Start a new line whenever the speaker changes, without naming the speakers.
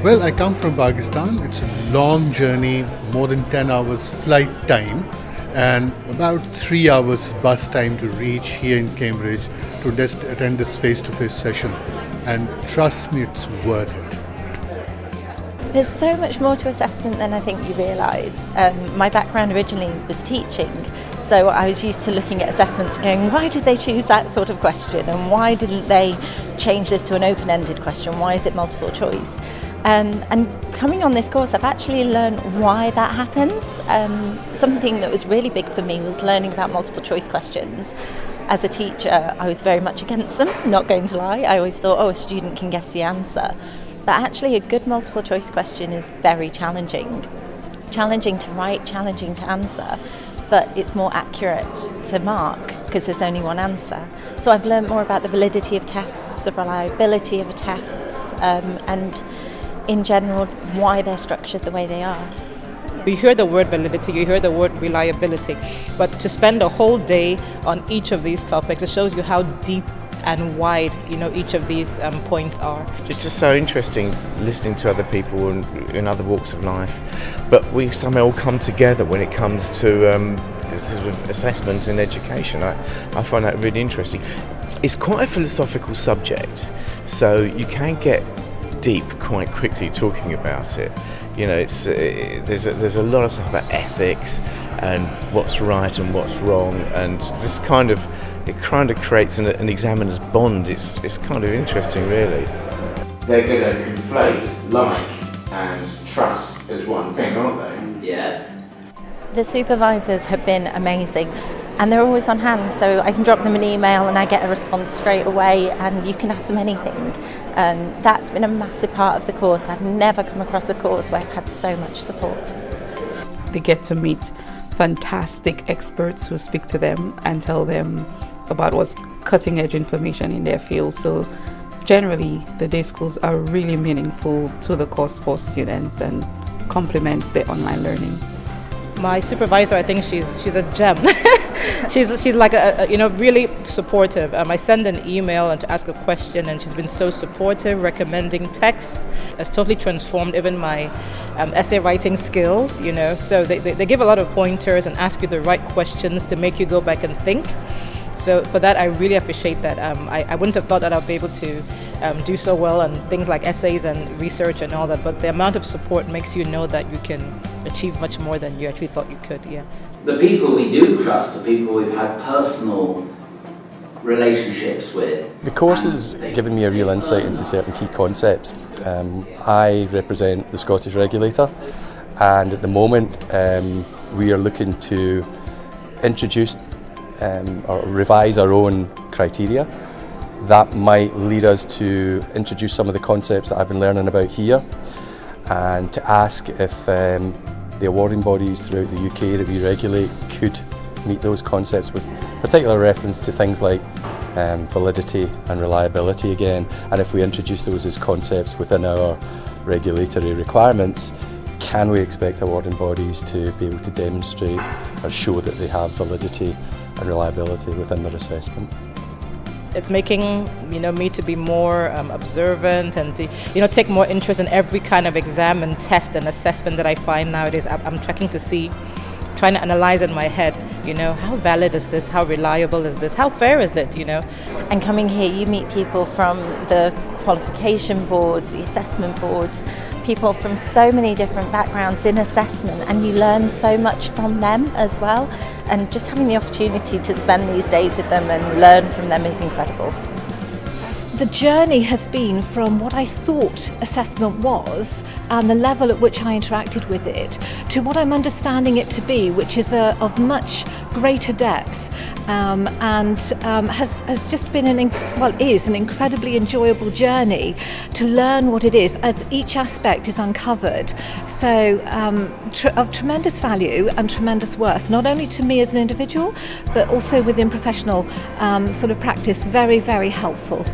Well, I come from Pakistan. It's a long journey, more than 10 hours flight time, and about 3 hours bus time to reach here in Cambridge to just attend this face-to-face session. And trust me, it's worth it.
There's so much more to assessment than I think you realise. My background originally was teaching, so I was used to looking at assessments and going, why did they choose that sort of question, and why didn't they change this to an open-ended question? Why is it multiple choice? And coming on this course, I've actually learned why that happens. Something that was really big for me was learning about multiple choice questions. As a teacher, I was very much against them, not going to lie. I always thought, a student can guess the answer. But actually a good multiple choice question is very challenging. Challenging to write, challenging to answer, but it's more accurate to mark because there's only one answer. So I've learned more about the validity of tests, the reliability of tests, and in general why they're structured the way they are.
You hear the word validity, you hear the word reliability, but to spend a whole day on each of these topics, it shows you how deep and wide, each of these points are.
It's just so interesting listening to other people in other walks of life, but we somehow all come together when it comes to sort of assessment and education. I find that really interesting. It's quite a philosophical subject, so you can get deep quite quickly talking about it. There's a lot of stuff about ethics and what's right and what's wrong, and this kind of creates an examiner's bond. It's kind of interesting, really. They're going to conflate like and trust as one thing, aren't they?
Yes.
The supervisors have been amazing, and they're always on hand, so I can drop them an email and I get a response straight away, and you can ask them anything. That's been a massive part of the course. I've never come across a course where I've had so much support.
They get to meet fantastic experts who speak to them and tell them about what's cutting edge information in their field. So generally the day schools are really meaningful to the course for students and complements their online learning.
My supervisor, I think she's a gem. she's like a really supportive. I send an email and to ask a question, and she's been so supportive, recommending texts. It's totally transformed even my essay writing skills. So they give a lot of pointers and ask you the right questions to make you go back and think. So for that, I really appreciate that. I wouldn't have thought that I'd be able to do so well on things like essays and research and all that, but the amount of support makes you know that you can achieve much more than you actually thought you could, yeah.
The people we do trust are people we've had personal relationships with.
The course has given me a real insight into certain key concepts. I represent the Scottish regulator, and at the moment we are looking to introduce or revise our own criteria. That might lead us to introduce some of the concepts that I've been learning about here, and to ask if the awarding bodies throughout the UK that we regulate could meet those concepts, with particular reference to things like validity and reliability again, and if we introduce those as concepts within our regulatory requirements, can we expect awarding bodies to be able to demonstrate or show that they have validity and reliability within their assessment?
It's making me to be more observant and to take more interest in every kind of exam and test and assessment that I find nowadays. I'm trying to analyze in my head, how valid is this, how reliable is this, how fair is it,
And coming here, you meet people from the qualification boards, the assessment boards, people from so many different backgrounds in assessment, and you learn so much from them as well. And just having the opportunity to spend these days with them and learn from them is incredible.
The journey has been from what I thought assessment was and the level at which I interacted with it to what I'm understanding it to be, which is of much greater depth, and has just been is an incredibly enjoyable journey to learn what it is as each aspect is uncovered. So of tremendous value and tremendous worth, not only to me as an individual, but also within professional sort of practice, very, very helpful.